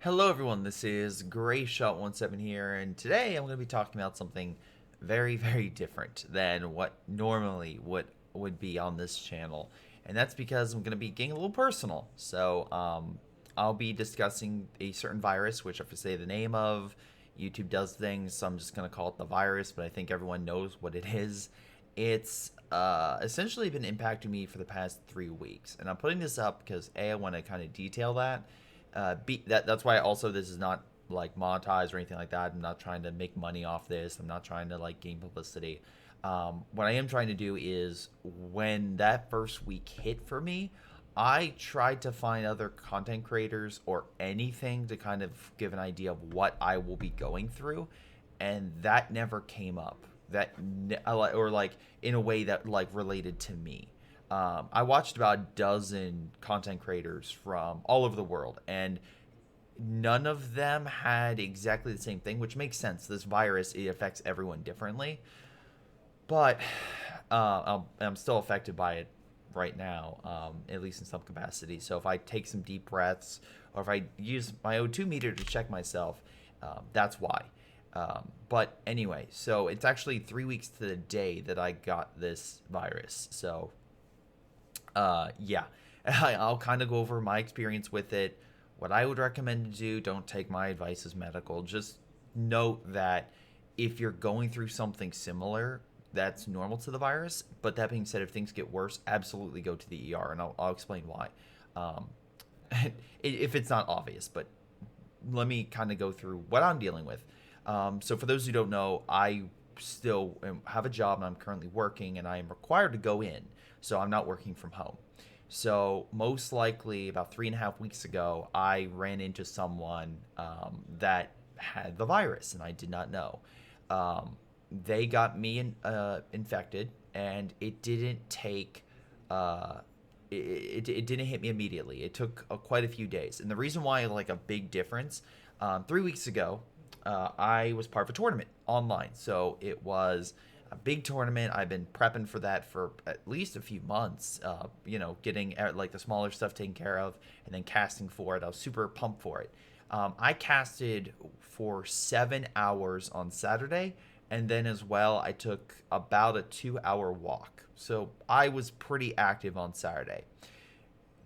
Hello everyone, this is Greyshot17 here, and today I'm going to be talking about something very, very different than what normally would be on this channel. And that's because I'm going to be getting a little personal. I'll be discussing a certain virus, which if I say the name of, YouTube does things, so I'm just going to call it the virus, but I think everyone knows what it is. It's essentially been impacting me for the past 3 weeks, and I'm putting this up because A, I want to kind of detail that, that's why also this is not like monetized or anything like that. I'm not trying to make money off this. I'm not trying to like gain publicity. What I am trying to do is when that first week hit for me, I tried to find other content creators or anything to kind of give an idea of what I will be going through, and that never came up. Or like in a way that like related to me. I watched about a dozen content creators from all over the world, and none of them had exactly the same thing, which makes sense. This virus, it affects everyone differently, but I'm still affected by it right now, at least in some capacity. So if I take some deep breaths, or if I use my O2 meter to check myself, that's why. But anyway, so it's actually 3 weeks to the day that I got this virus. So yeah, I'll kind of go over my experience with it, what I would recommend to do. Don't take my advice as medical. Just note that if you're going through something similar, that's normal to the virus. But that being said, if things get worse, absolutely go to the ER, and I'll explain why. Um, if it's not obvious, but let me kind of go through what I'm dealing with. So for those who don't know, I still have a job and I'm currently working, and I am required to go in. So I'm not working from home. So most likely about 3.5 weeks ago, I ran into someone that had the virus, and I did not know. Um, they got me infected, and it didn't take. It didn't hit me immediately. It took quite a few days, and the reason why, like a big difference, 3 weeks ago, I was part of a tournament online. So it was a big tournament. I've been prepping for that for at least a few months. Getting like the smaller stuff taken care of, and then casting for it. I was super pumped for it. I casted for 7 hours on Saturday, and then as well, I took about a 2 hour walk. So I was pretty active on Saturday.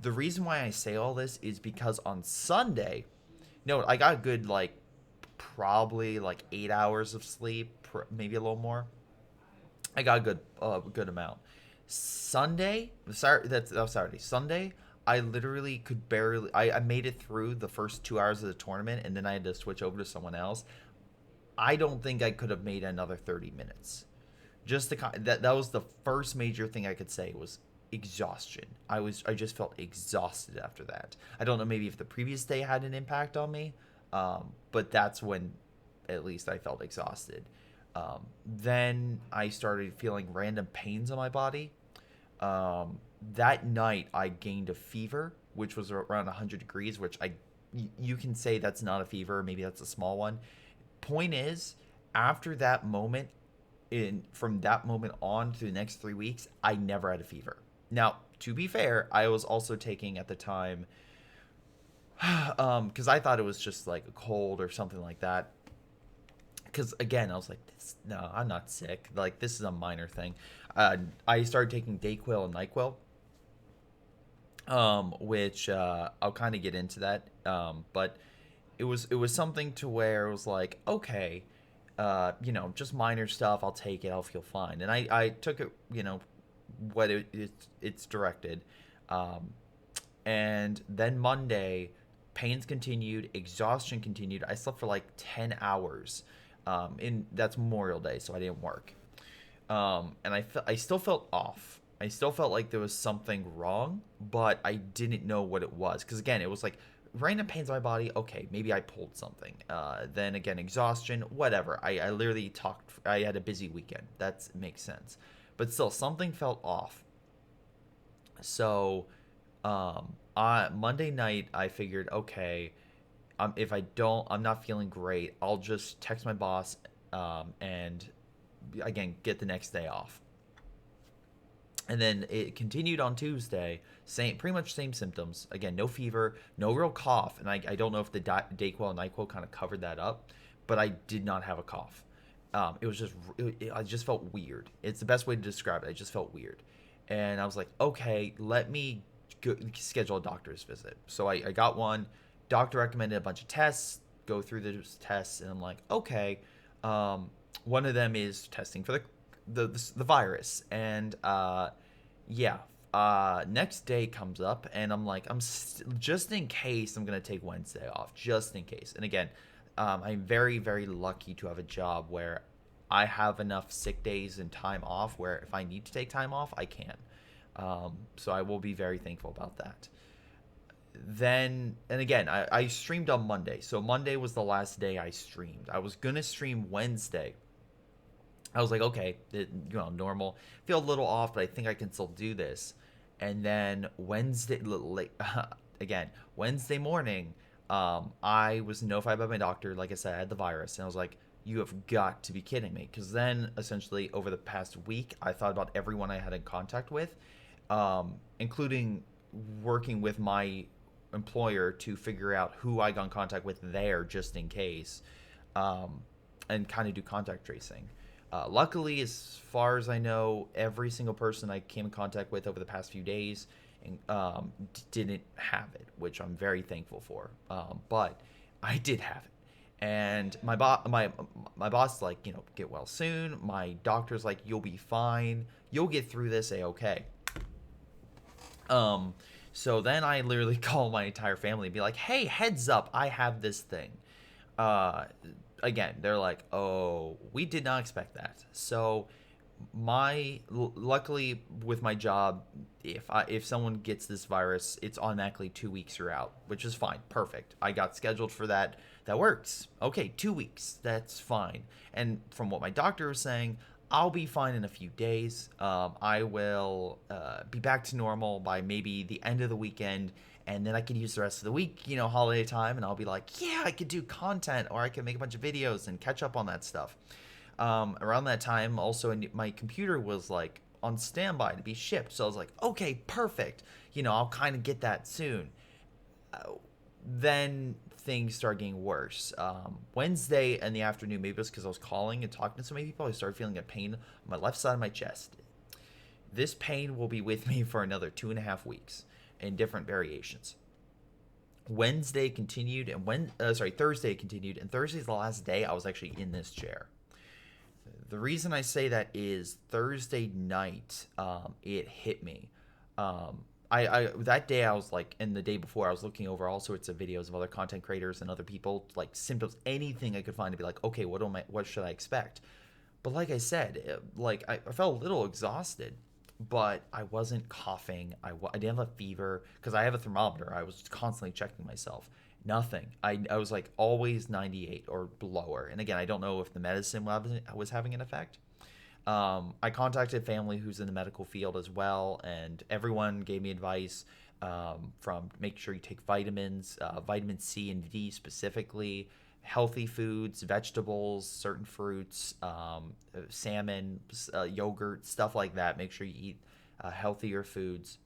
The reason why I say all this is because on Sunday, no, I got a good like probably like 8 hours of sleep, maybe a little more. I got a good amount. Sunday, sorry, that was Saturday. Sunday, I literally could barely. I made it through the first 2 hours of the tournament, and then I had to switch over to someone else. I don't think I could have made another 30 minutes. Just that was the first major thing I could say was exhaustion. I just felt exhausted after that. I don't know, maybe if the previous day had an impact on me, but that's when at least I felt exhausted. Then I started feeling random pains on my body. That night I gained a fever, which was around 100 degrees, which you can say that's not a fever, maybe that's a small one. Point is, after that moment, from that moment on to the next 3 weeks, I never had a fever. Now, to be fair, I was also taking at the time, because I thought it was just like a cold or something like that. Because again, I was like, no, I'm not sick. Like, this is a minor thing. I started taking Dayquil and Nyquil, which I'll kind of get into that. But it was something to where it was like, okay, just minor stuff. I'll take it. I'll feel fine. And I took it, what it's directed. Um, and then Monday, pains continued, exhaustion continued. I slept for like 10 hours. That's Memorial Day, so I didn't work. And I still felt off. I still felt like there was something wrong, but I didn't know what it was. Because again, it was like random pains in my body. Okay, maybe I pulled something. Then again, exhaustion, whatever. I literally talked. I had a busy weekend. That makes sense. But still, something felt off. So, Monday night, I figured, okay, if I'm not feeling great, I'll just text my boss, and again, get the next day off. And then it continued on Tuesday, pretty much same symptoms. Again, no fever, no real cough, and I don't know if the Dayquil and Nyquil kind of covered that up, but I did not have a cough. It was just I just felt weird. It's the best way to describe it. I just felt weird, and I was like, okay, let me schedule a doctor's visit. So I got one. Doctor recommended a bunch of tests. Go through those tests, and I'm like, okay. One of them is testing for the virus, and yeah. Next day comes up, and I'm like, just in case, I'm gonna take Wednesday off, just in case. And again, I'm very, very lucky to have a job where I have enough sick days and time off where if I need to take time off, I can. So I will be very thankful about that. Then, and again, I streamed on Monday. So Monday was the last day I streamed. I was gonna stream Wednesday. I was like, okay, normal. Feel a little off, but I think I can still do this. And then Wednesday, again, Wednesday morning, I was notified by my doctor. Like I said, I had the virus, and I was like, you have got to be kidding me. Because then, essentially, over the past week, I thought about everyone I had in contact with, including working with my employer to figure out who I got in contact with there, just in case, and kind of do contact tracing. Luckily, as far as I know, every single person I came in contact with over the past few days didn't have it, which I'm very thankful for. But I did have it, and my boss is like, get well soon. My doctor's like, you'll be fine. You'll get through this a-okay. So then I literally call my entire family and be like, hey, heads up, I have this thing. Again, they're like, oh, we did not expect that. So luckily with my job, if someone gets this virus, it's automatically 2 weeks you're out, which is fine. Perfect. I got scheduled for that. That works. Okay, 2 weeks. That's fine. And from what my doctor was saying, I'll be fine in a few days. I will be back to normal by maybe the end of the weekend, and then I can use the rest of the week, holiday time, and I'll be like, yeah, I could do content, or I can make a bunch of videos and catch up on that stuff. Around that time, also, my computer was like on standby to be shipped, so I was like, okay, perfect. I'll kind of get that soon. Then things started getting worse. Wednesday in the afternoon, maybe it was because I was calling and talking to so many people, I started feeling a pain on my left side of my chest. This pain will be with me for another 2.5 weeks in different variations. Thursday continued, and Thursday's the last day I was actually in this chair. The reason I say that is Thursday night, it hit me. I that day I was like, and the day before I was looking over all sorts of videos of other content creators and other people, like symptoms, anything I could find to be like, okay, what should I expect? But like I said, I felt a little exhausted, but I wasn't coughing. I didn't have a fever because I have a thermometer. I was constantly checking myself. Nothing. I was like always 98 or lower. And again, I don't know if the medicine was having an effect. I contacted family who's in the medical field as well, and everyone gave me advice from make sure you take vitamins, vitamin C and D specifically, healthy foods, vegetables, certain fruits, salmon, yogurt, stuff like that. Make sure you eat healthier foods.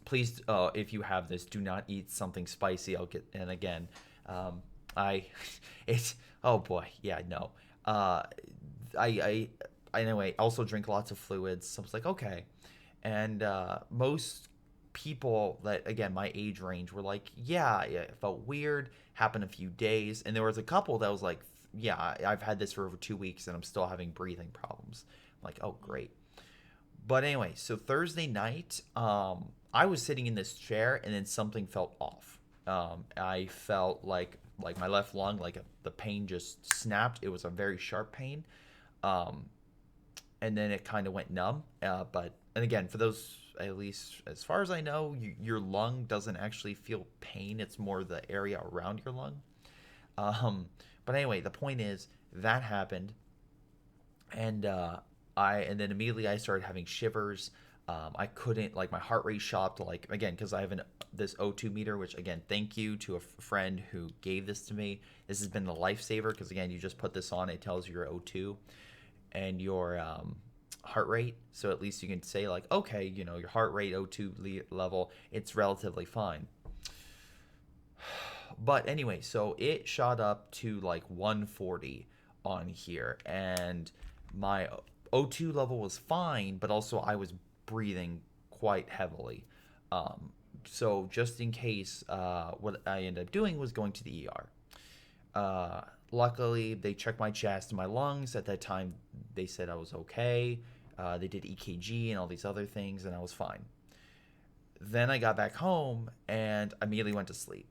Please, if you have this, do not eat something spicy. And again, oh boy, yeah, no. Anyway, also drink lots of fluids. So I was like, okay. And most people that, again, my age range were like, yeah, it felt weird, happened a few days. And there was a couple that was like, yeah, I've had this for over 2 weeks and I'm still having breathing problems. I'm like, oh, great. But anyway, so Thursday night, I was sitting in this chair and then something felt off. I felt like my left lung, the pain just snapped. It was a very sharp pain. And then it kind of went numb. And again, for those, at least as far as I know, your lung doesn't actually feel pain. It's more the area around your lung. But anyway, the point is that happened, and then immediately I started having shivers. I couldn't, my heart rate shot to again, because I have this O2 meter, which again, thank you to a friend who gave this to me. This has been a lifesaver because again, you just put this on, it tells you your O2 and your heart rate, so at least you can say like, okay, you know, your heart rate, O2 level, it's relatively fine. But anyway, so it shot up to like 140 on here, and my O2 level was fine, but also I was breathing quite heavily. So just in case, what I ended up doing was going to the ER. Luckily, they checked my chest and my lungs. At that time, they said I was okay. They did EKG and all these other things, and I was fine. Then I got back home and immediately went to sleep.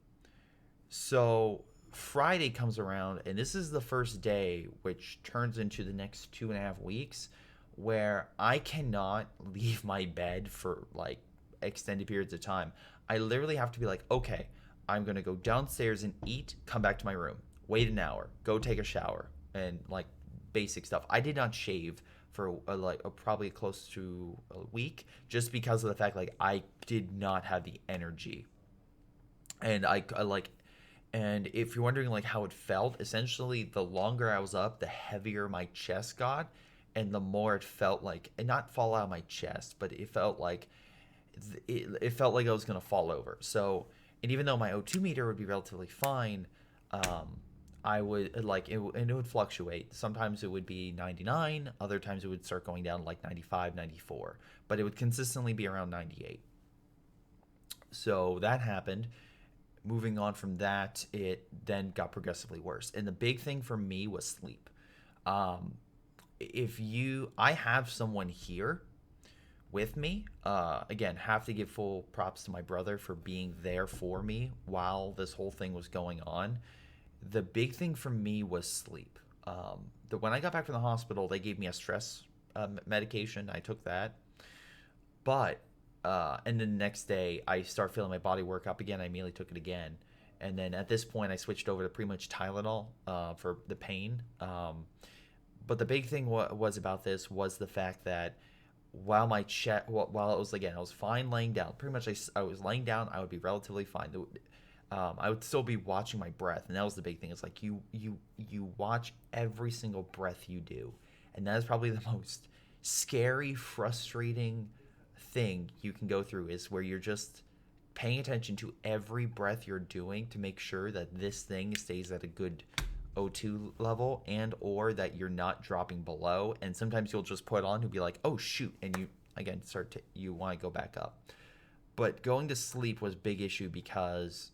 So Friday comes around, and this is the first day, which turns into the next 2.5 weeks, where I cannot leave my bed for like extended periods of time. I literally have to be like, okay, I'm gonna go downstairs and eat, come back to my room, wait an hour, go take a shower, and like basic stuff. I did not shave for probably close to a week, just because of the fact like I did not have the energy, and I like and if you're wondering like how it felt, essentially the longer I was up, the heavier my chest got, and the more it felt like, and not fall out of my chest, but it felt like it felt like I was gonna fall over. So, and even though my O2 meter would be relatively fine, I would like it, and it would fluctuate. Sometimes it would be 99, other times it would start going down to like 95, 94, but it would consistently be around 98. So that happened. Moving on from that, it then got progressively worse. And the big thing for me was sleep. Um, I have someone here with me. Again, have to give full props to my brother for being there for me while this whole thing was going on. The big thing for me was sleep. When I got back from the hospital, they gave me a stress medication. I took that, but and then the next day I start feeling my body work up again. I immediately took it again, and then at this point I switched over to pretty much Tylenol for the pain. But the big thing was about this was the fact that while my chest, while it was, again, I was fine laying down. Pretty much I was laying down, I would be relatively fine. I would still be watching my breath, and that was the big thing. It's like you watch every single breath you do, and that is probably the most scary, frustrating thing you can go through, is where you're just paying attention to every breath you're doing to make sure that this thing stays at a good O2 level, and or that you're not dropping below. And sometimes you'll just put on, you'll be like, oh shoot, and you again you want to go back up. But going to sleep was a big issue because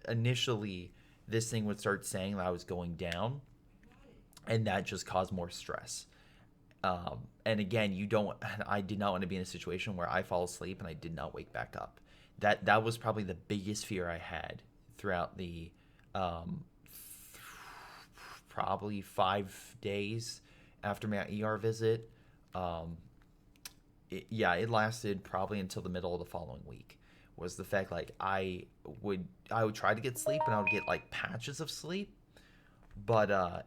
initially this thing would start saying that I was going down, and that just caused more stress. And again, I did not want to be in a situation where I fall asleep and I did not wake back up. That was probably the biggest fear I had throughout the probably 5 days after my ER visit. It lasted probably until the middle of the following week. Was the fact like I would try to get sleep, and I would get like patches of sleep, but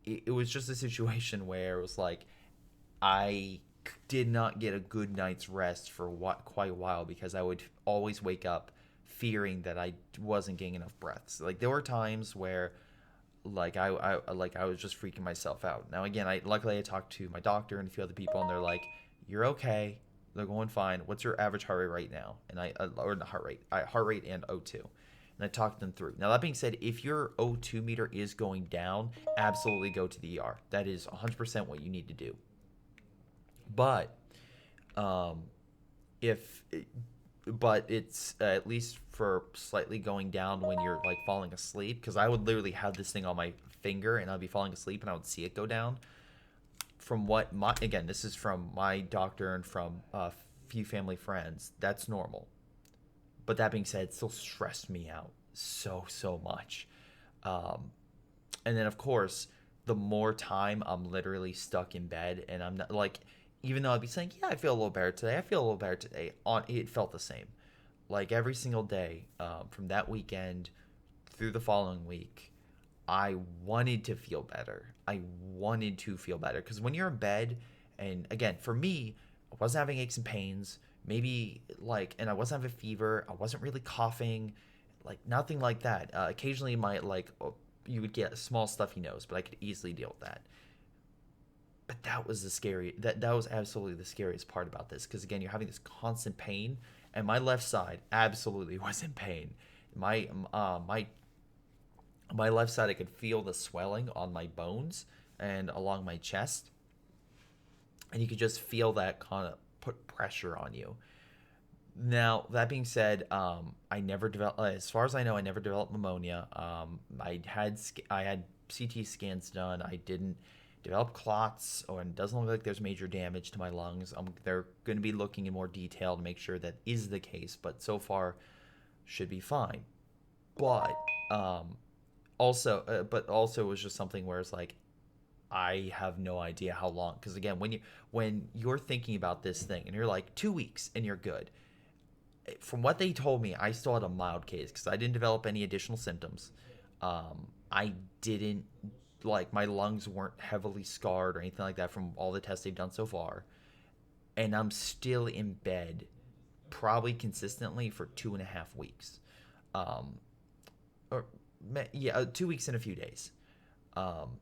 it was just a situation where it was like I did not get a good night's rest for quite a while, because I would always wake up fearing that I wasn't getting enough breaths. Like there were times where I was just freaking myself out. Now again, luckily I talked to my doctor and a few other people, and they're like, "You're okay. They're going fine. What's your average heart rate right now?" And or not heart rate and O2. And I talked them through. Now that being said, if your O2 meter is going down, absolutely go to the ER. That is 100% what you need to do. But if but it's at least for slightly going down when you're like falling asleep, because I would literally have this thing on my finger and I'd be falling asleep and I would see it go down. From what again, this is from my doctor and from a few family friends, that's normal. But that being said, it still stressed me out so much. And then of course, the more time I'm literally stuck in bed, and I'm not like, even though I'd be saying, yeah, I feel a little better today, it felt the same. Like every single day, from that weekend through the following week, I wanted to feel better. Because when you're in bed, and again, for me, I wasn't having aches and pains, and I wasn't having a fever, I wasn't really coughing, like nothing like that. Occasionally, you would get a small stuffy nose, but I could easily deal with that. but that was the scary that was absolutely the scariest part about this, because again, you're having this constant pain, and my left side absolutely was in pain. My left side, I could feel the swelling on my bones and along my chest, and you could just feel that kind of put pressure on you. Now, that being said, I never developed, as far as I know, I never developed pneumonia. I had CT scans done. I didn't develop clots, or it doesn't look like there's major damage to my lungs. They're going to be looking in more detail to make sure that is the case, but so far should be fine. But also it was just something where it's like, I have no idea how long, because again, when you're thinking about this thing and you're like 2 weeks and you're good, from what they told me, I still had a mild case because I didn't develop any additional symptoms. I didn't, like, my lungs weren't heavily scarred or anything like that from all the tests they've done so far. And I'm still in bed probably consistently for 2.5 weeks. Um, or, yeah, 2 weeks and a few days. Um,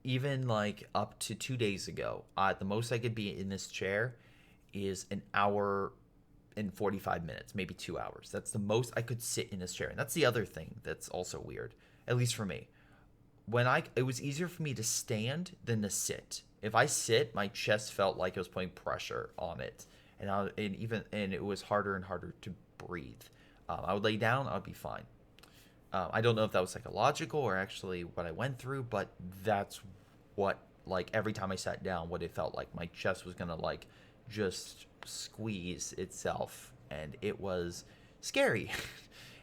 Even like up to 2 days ago, the most I could be in this chair is an hour and 45 minutes, maybe 2 hours. That's the most I could sit in this chair. And that's the other thing that's also weird, at least for me. It was easier for me to stand than to sit. If I sit, my chest felt like it was putting pressure on it, and it was harder and harder to breathe. I would lay down, I would be fine. I don't know if that was psychological or actually what I went through, but that's what, like, every time I sat down, what it felt like. My chest was gonna, like, just squeeze itself, and it was scary.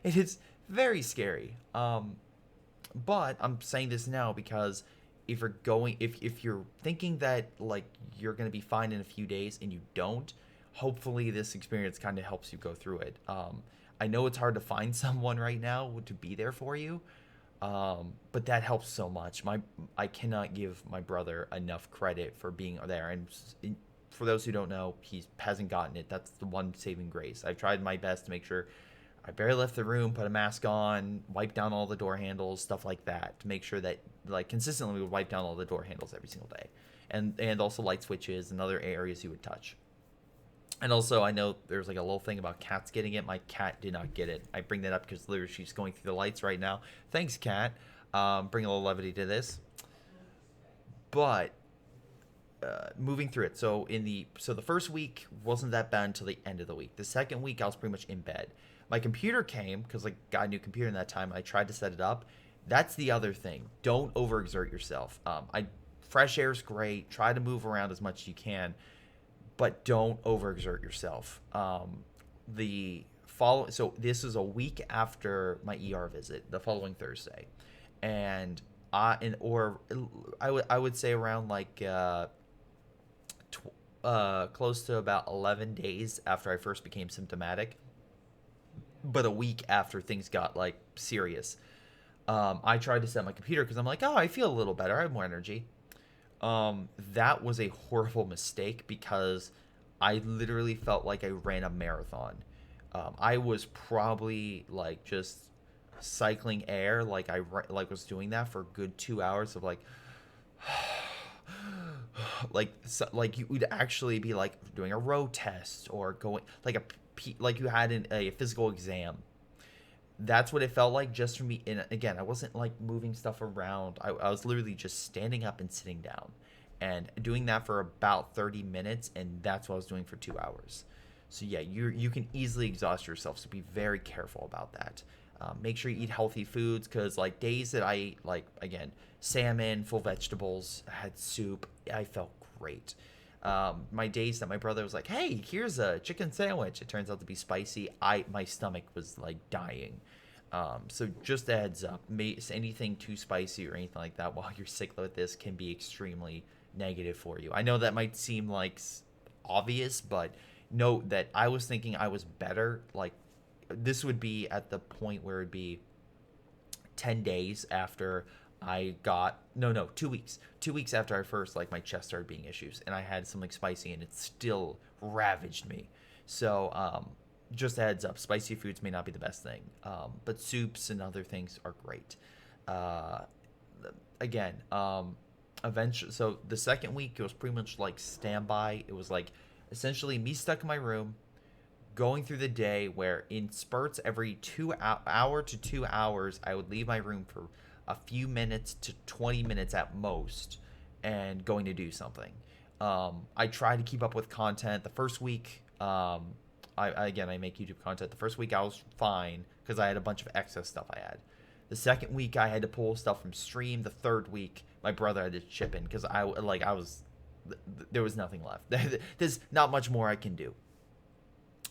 It is very scary. But I'm saying this now because if you're thinking that, like, you're gonna be fine in a few days and you don't, hopefully this experience kind of helps you go through it. I know it's hard to find someone right now to be there for you, but that helps so much. I cannot give my brother enough credit for being there, and for those who don't know, he hasn't gotten it. That's the one saving grace. I've tried my best to make sure I barely left the room, put a mask on, wipe down all the door handles, stuff like that, to make sure that, like, consistently we would wipe down all the door handles every single day, and also light switches and other areas you would touch. And also, I know there's like a little thing about cats getting it. My cat did not get it. I bring that up because literally she's going through the lights right now. Thanks, cat. Bring a little levity to this. But moving through it. So the first week wasn't that bad until the end of the week. The second week, I was pretty much in bed. My computer came because, like, got a new computer in that time. I tried to set it up. That's the other thing. Don't overexert yourself. Fresh air is great. Try to move around as much as you can, but don't overexert yourself. So this is a week after my ER visit, the following Thursday, and I would say around like close to about 11 days after I first became symptomatic, but a week after things got, like, serious. I tried to set my computer because I'm like, oh, I feel a little better. I have more energy. That was a horrible mistake because I literally felt like I ran a marathon. I was probably, like, just cycling air, like was doing that for a good 2 hours of, like, like you would actually be, like, doing a row test or going like you had a physical exam. That's what it felt like just for me. And again, I wasn't, like, moving stuff around. I was literally just standing up and sitting down and doing that for about 30 minutes, and that's what I was doing for 2 hours. So yeah, you can easily exhaust yourself, so be very careful about that. Make sure you eat healthy foods, because, like, days that I ate, like, again, salmon, full vegetables, had soup, I felt great. My days that my brother was like, hey, here's a chicken sandwich, it turns out to be spicy, my stomach was, like, dying. So just a heads up, anything too spicy or anything like that while you're sick with this can be extremely negative for you. I know that might seem, like, obvious, but note that I was thinking I was better. Like, this would be at the point where it'd be 10 days after I got, no, 2 weeks. 2 weeks after I first, like, my chest started being issues, and I had something spicy, and it still ravaged me. So, just a heads up, spicy foods may not be the best thing, but soups and other things are great. Again, eventually, so the second week it was pretty much like standby. It was like essentially me stuck in my room, going through the day where in spurts every hour to 2 hours I would leave my room for a few minutes to 20 minutes at most and going to do something. I try to keep up with content. The first week, I make YouTube content. The first week I was fine because I had a bunch of excess stuff I had. The second week I had to pull stuff from stream. The third week my brother had to chip in because there was nothing left. There's not much more I can do.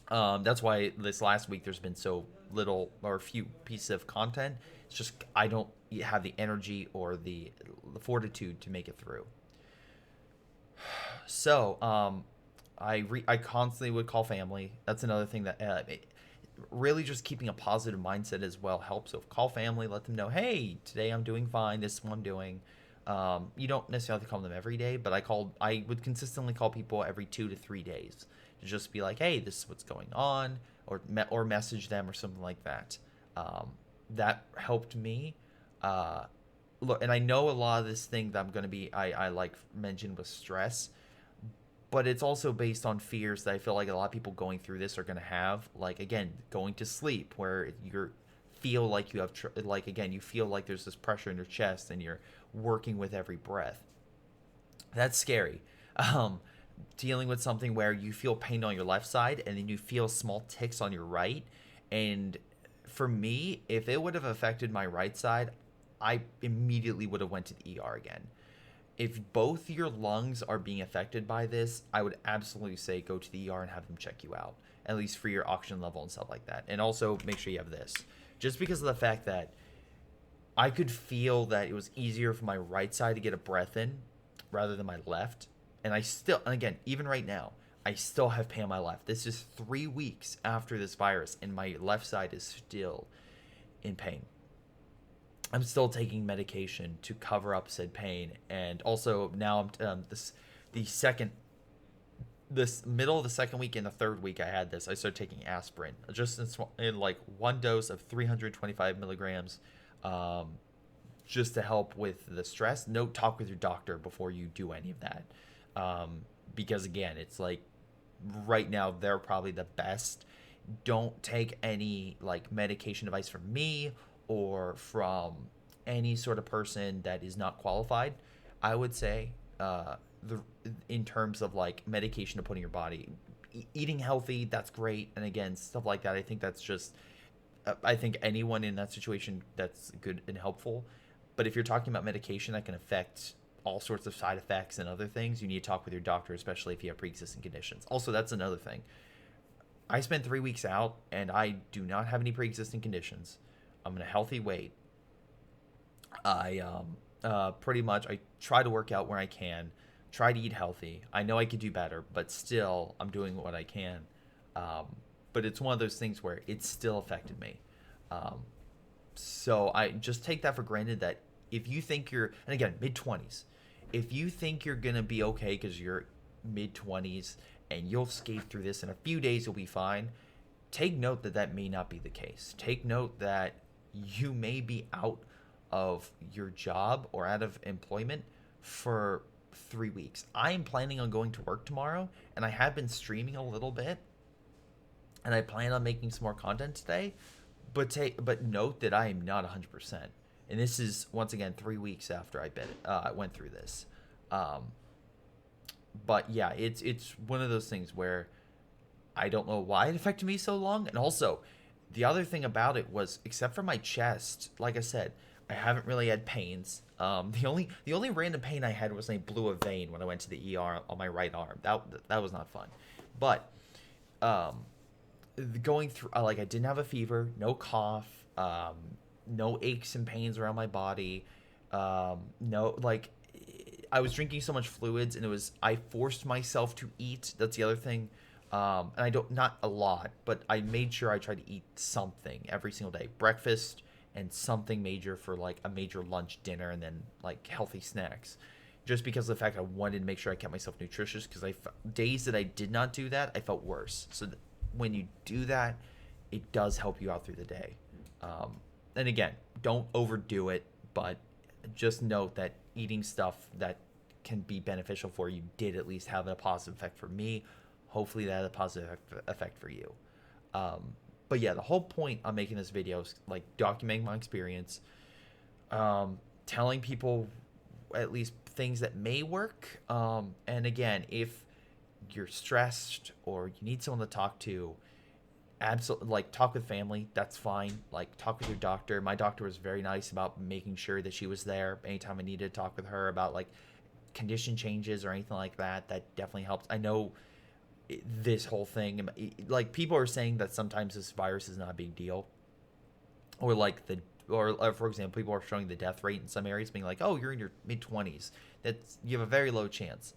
That's why this last week there's been so little or few pieces of content. It's just I don't have the energy or the fortitude to make it through. So I constantly would call family. That's another thing that really just keeping a positive mindset as well helps. So call family, let them know, hey, today I'm doing fine. This is what I'm doing. You don't necessarily have to call them every day, but I would consistently call people every 2 to 3 days to just be like, hey, this is what's going on, or message them or something like that. That helped me. Look, and I know a lot of this thing that I'm going to be, I like mentioned with stress, but it's also based on fears that I feel like a lot of people going through this are going to have. Like, again, going to sleep where you feel like you have, you feel like there's this pressure in your chest and you're working with every breath. That's scary. Dealing with something where you feel pain on your left side and then you feel small ticks on your right. And for me, if it would have affected my right side, I immediately would have went to the ER again. If both your lungs are being affected by this, I would absolutely say go to the ER and have them check you out, at least for your oxygen level and stuff like that. And also make sure you have this. Just because of the fact that I could feel that it was easier for my right side to get a breath in rather than my left. And again, even right now, I still have pain on my left. This is 3 weeks after this virus, and my left side is still in pain. I'm still taking medication to cover up said pain, and also now I'm this middle of the second week and the third week I had this, I started taking aspirin just in like one dose of 325 milligrams, just to help with the stress. Talk with your doctor before you do any of that, because again, it's like right now they're probably the best. Don't take any like medication advice from me or from any sort of person that is not qualified. I would say in terms of like medication to put in your body, eating healthy, that's great. And again, stuff like that, I think that's just I think anyone in that situation, that's good and helpful. But if you're talking about medication that can affect all sorts of side effects and other things, you need to talk with your doctor, especially if you have pre-existing conditions. Also, that's another thing. I spent 3 weeks out and I do not have any pre-existing conditions. I'm in a healthy weight. I pretty much I try to work out where I can, try to eat healthy. I know I could do better, but still I'm doing what I can. But it's one of those things where it still affected me. So I just take that for granted that if you think you're, and again, mid-20s, if you think you're going to be okay because you're mid-20s and you'll skate through this in a few days, you'll be fine, take note that that may not be the case. Take note that you may be out of your job or out of employment for 3 weeks. I am planning on going to work tomorrow, and I have been streaming a little bit, and I plan on making some more content today, but note that I am not 100%. And this is, once again, 3 weeks after I went through this. But yeah, it's one of those things where I don't know why it affected me so long. And also, the other thing about it was, except for my chest, like I said, I haven't really had pains. The only random pain I had was when I blew a vein when I went to the ER on my right arm. That was not fun. But going through, like, I didn't have a fever, no cough, no aches and pains around my body, no, like, I was drinking so much fluids, and I forced myself to eat. That's the other thing. And I don't, not a lot, but I made sure I tried to eat something every single day. Breakfast and something major for like a major lunch, dinner, and then like healthy snacks. Just because of the fact I wanted to make sure I kept myself nutritious, because days that I did not do that, I felt worse. So when you do that, it does help you out through the day. And again, don't overdo it, but just note that eating stuff that can be beneficial for you did at least have a positive effect for me. Hopefully that had a positive effect for you. But yeah, the whole point of making this video is like documenting my experience, telling people at least things that may work. And again, if you're stressed or you need someone to talk to, absolutely, like, talk with family. That's fine. Like, talk with your doctor. My doctor was very nice about making sure that she was there anytime I needed to talk with her about like condition changes or anything like that. That definitely helps. I know this whole thing, like, people are saying that sometimes this virus is not a big deal, or like or for example, people are showing the death rate in some areas being like, oh, you're in your mid-20s, that's, you have a very low chance.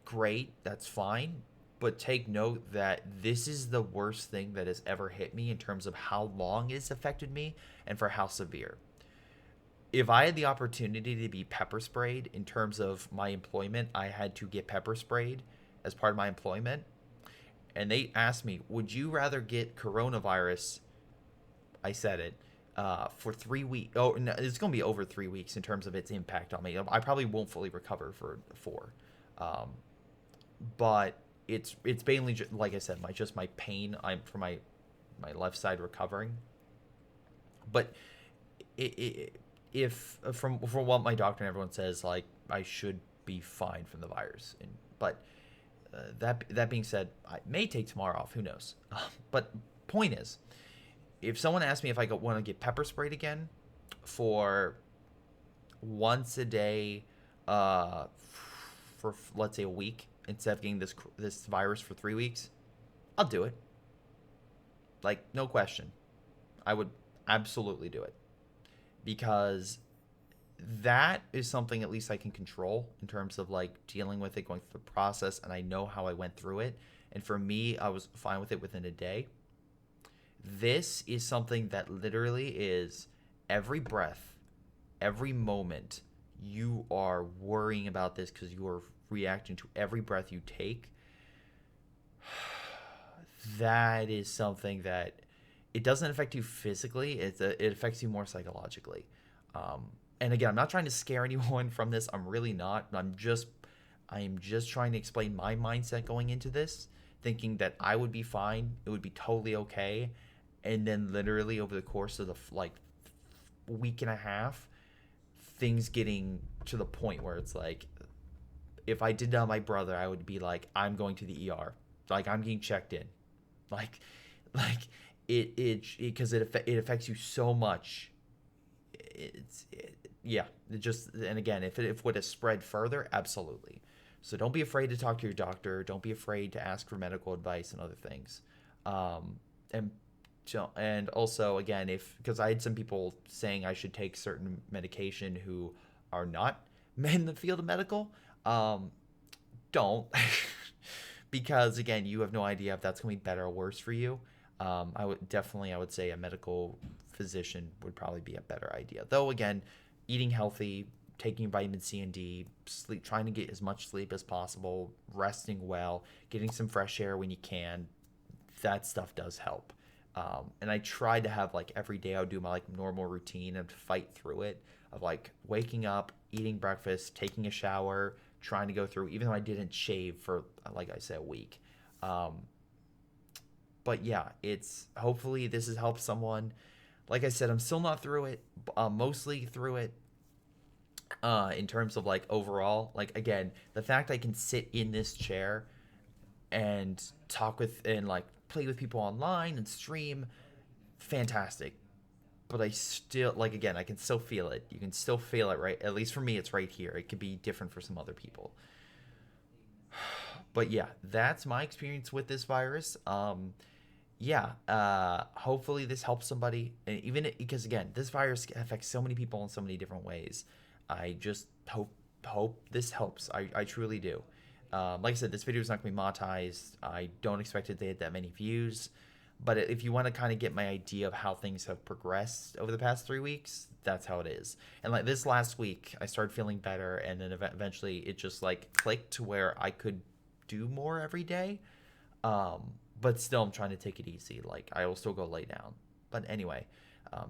Great, that's fine, but take note that this is the worst thing that has ever hit me in terms of how long it's affected me and for how severe. If I had the opportunity to be pepper sprayed, in terms of my employment, I had to get pepper sprayed as part of my employment, and they asked me, would you rather get coronavirus? I said it, for 3 weeks. Oh, no, it's going to be over 3 weeks in terms of its impact on me. I probably won't fully recover for 4. But it's mainly just, like I said, my pain. I'm for my left side recovering. But if from what my doctor and everyone says, like, I should be fine from the virus. But that being said, I may take tomorrow off. Who knows? But point is, if someone asks me if I want to get pepper sprayed again for once a day, for let's say a week, instead of getting this virus for 3 weeks, I'll do it. Like, no question. I would absolutely do it, because that is something at least I can control in terms of like dealing with it, going through the process, and I know how I went through it. And for me, I was fine with it within a day. This is something that literally is every breath, every moment, you are worrying about this because you are reacting to every breath you take. That is something that, it doesn't affect you physically, it affects you more psychologically. And again, I'm not trying to scare anyone from this. I'm really not. I'm just trying to explain my mindset going into this, thinking that I would be fine, it would be totally okay, and then literally over the course of the week and a half, things getting to the point where it's like, if I did tell my brother, I would be like, I'm going to the ER, like, I'm getting checked in, like because it affects you so much. Yeah, it just, and again, if it would have spread further, absolutely. So don't be afraid to talk to your doctor. Don't be afraid to ask for medical advice and other things. And also, again, because I had some people saying I should take certain medication who are not in the field of medical, don't. Because again, you have no idea if that's going to be better or worse for you. I would say a medical physician would probably be a better idea. Though again, eating healthy, taking vitamin C and D, sleep, trying to get as much sleep as possible, resting well, getting some fresh air when you can, that stuff does help. And I tried to have, like, every day I would do my like normal routine and fight through it, of like waking up, eating breakfast, taking a shower, trying to go through, even though I didn't shave for, like I said, a week. But yeah, hopefully this has helped someone. Like I said, I'm still not through it. Mostly through it. In terms of like overall, like, again, the fact I can sit in this chair and talk with and like play with people online and stream, fantastic. But I still, like, again, I can still feel it. You can still feel it, right? At least for me, it's right here. It could be different for some other people. But yeah, that's my experience with this virus. Yeah, hopefully this helps somebody, and even because again, this virus affects so many people in so many different ways. I just hope this helps. I truly do. Like I said, this video is not going to be monetized. I don't expect it to hit that many views. But if you want to kind of get my idea of how things have progressed over the past 3 weeks, that's how it is. And like this last week, I started feeling better, and then eventually it just like clicked to where I could do more every day. But still, I'm trying to take it easy. Like, I will still go lay down. But anyway,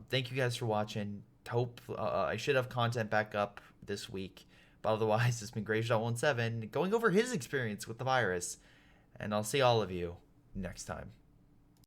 thank you guys for watching. hope I should have content back up this week. But otherwise, it's been Greyshot17 going over his experience with the virus. And I'll see all of you next time.